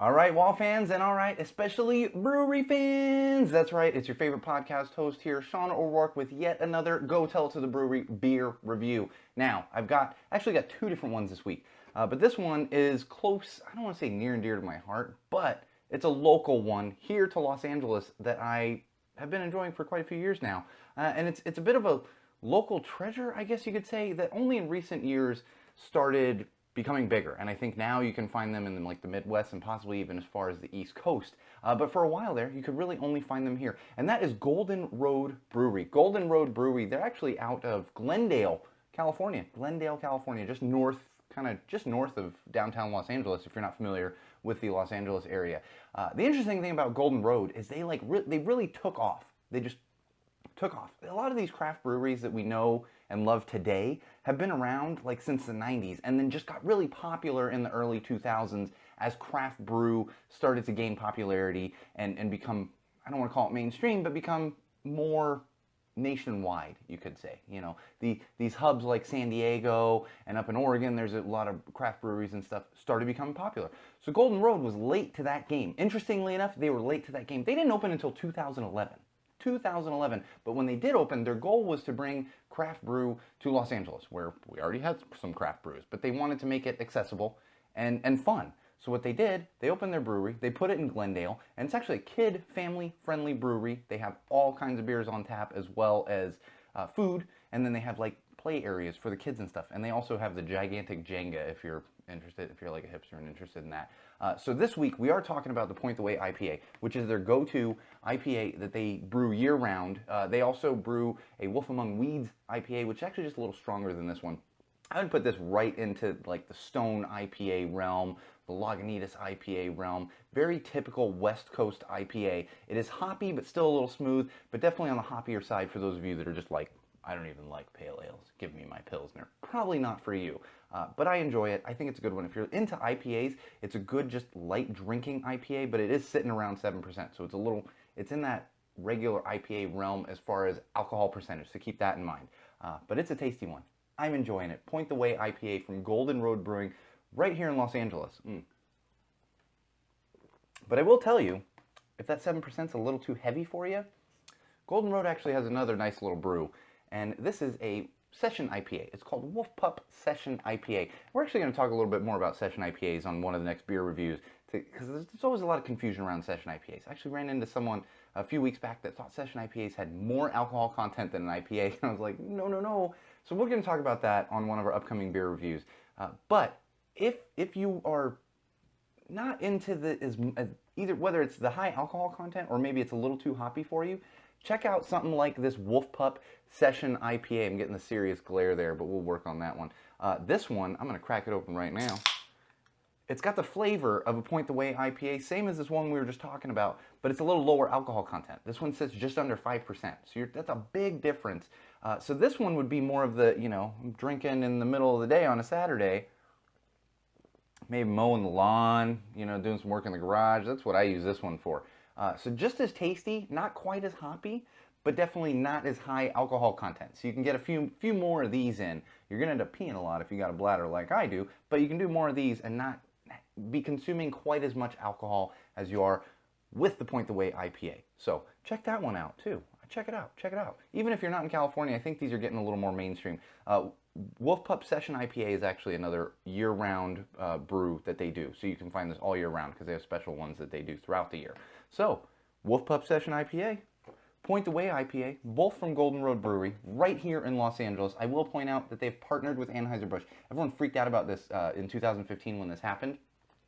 All right, Wall fans, and all right, especially brewery fans. That's right, it's your favorite podcast host here, Sean O'Rourke, with yet another Go Tell It to the Brewery beer review. Now, I've actually got two different ones this week, but this one is close, I don't want to say near and dear to my heart, but it's a local one here to Los Angeles that I have been enjoying for quite a few years now. And it's a bit of a local treasure, I guess you could say, that only in recent years started becoming bigger, and I think now you can find them in like the Midwest and possibly even as far as the East Coast. But for a while there, you could really only find them here, and that is Golden Road Brewery. Golden Road Brewery, they're actually out of Glendale, California. Glendale, California, just north of downtown Los Angeles, if you're not familiar with the Los Angeles area. The interesting thing about Golden Road is they really took off. They just took off. A lot of these craft breweries that we know and love today have been around like since the 90s and then just got really popular in the early 2000s as craft brew started to gain popularity and become, I don't want to call it mainstream, but become more nationwide, you could say. You know, these hubs like San Diego and up in Oregon, there's a lot of craft breweries and stuff started becoming popular. So Golden Road was late to that game. Interestingly enough, they were late to that game. They didn't open until 2011. 2011, but when they did open, their goal was to bring craft brew to Los Angeles, where we already had some craft brews, but they wanted to make it accessible and fun. So what they did, they opened their brewery, they put it in Glendale, and it's actually a kid, family-friendly brewery. They have all kinds of beers on tap as well as food, and then they have like play areas for the kids and stuff. And they also have the gigantic Jenga if you're interested, if you're like a hipster and interested in that. So this week we are talking about the Point the Way IPA, which is their go-to IPA that they brew year-round. They also brew a Wolf Among Weeds IPA, which is actually just a little stronger than this one. I would put this right into like the Stone IPA realm, the Lagunitas IPA realm. Very typical West Coast IPA. It is hoppy, but still a little smooth, but definitely on the hoppier side for those of you that are just like, I don't even like pale ales. Give me my Pilsner. Probably not for you, but I enjoy it. I think it's a good one. If you're into IPAs, it's a good, just light drinking IPA, but it is sitting around 7%. So it's in that regular IPA realm as far as alcohol percentage, so keep that in mind. But it's a tasty one. I'm enjoying it. Point the Way IPA from Golden Road Brewing right here in Los Angeles. But I will tell you, if that 7% is a little too heavy for you, Golden Road actually has another nice little brew. And this is a session IPA. It's called Wolf Pup Session IPA. We're actually going to talk a little bit more about session IPAs on one of the next beer reviews, because there's always a lot of confusion around session IPAs. I actually ran into someone a few weeks back that thought session IPAs had more alcohol content than an IPA, and I was like, no, no, no. So we're going to talk about that on one of our upcoming beer reviews. But if you are not into either whether it's the high alcohol content or maybe it's a little too hoppy for you, check out something like this Wolf Pup Session IPA. I'm getting the serious glare there, but we'll work on that one. This one, I'm going to crack it open right now. It's got the flavor of a Point the Way IPA, same as this one we were just talking about, but it's a little lower alcohol content. This one sits just under 5%, so that's a big difference. So this one would be more of the, drinking in the middle of the day on a Saturday, maybe mowing the lawn, doing some work in the garage. That's what I use this one for. So just as tasty, not quite as hoppy, but definitely not as high alcohol content. So you can get a few more of these in. You're gonna end up peeing a lot if you got a bladder like I do, but you can do more of these and not be consuming quite as much alcohol as you are with the Point the Way IPA. So check that one out too. Check it out. Even if you're not in California, I think these are getting a little more mainstream. Wolf Pup Session IPA is actually another year-round brew that they do. So you can find this all year round because they have special ones that they do throughout the year. So, Wolf Pup Session IPA, Point the Way IPA, both from Golden Road Brewery, right here in Los Angeles. I will point out that they've partnered with Anheuser-Busch. Everyone freaked out about this in 2015 when this happened.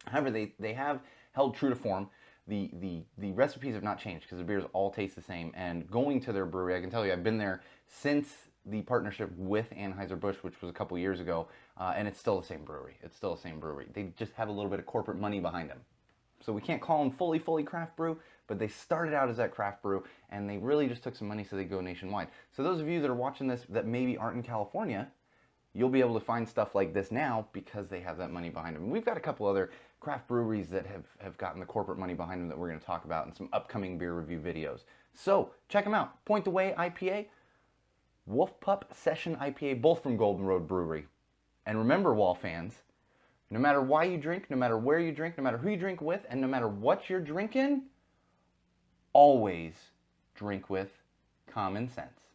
However, they have held true to form. The recipes have not changed because the beers all taste the same. And going to their brewery, I can tell you, I've been there since the partnership with Anheuser-Busch, which was a couple years ago, and it's still the same brewery. It's still the same brewery. They just have a little bit of corporate money behind them. So we can't call them fully craft brew, but they started out as that craft brew, and they really just took some money so they go nationwide. So those of you that are watching this that maybe aren't in California, you'll be able to find stuff like this now because they have that money behind them. And we've got a couple other craft breweries that have gotten the corporate money behind them that we're going to talk about in some upcoming beer review videos. So check them out. Point the Way IPA, Wolf Pup Session IPA, both from Golden Road Brewery. And remember, Wall fans, No matter why you drink, no matter where you drink, no matter who you drink with, and no matter what you're drinking, always drink with common sense.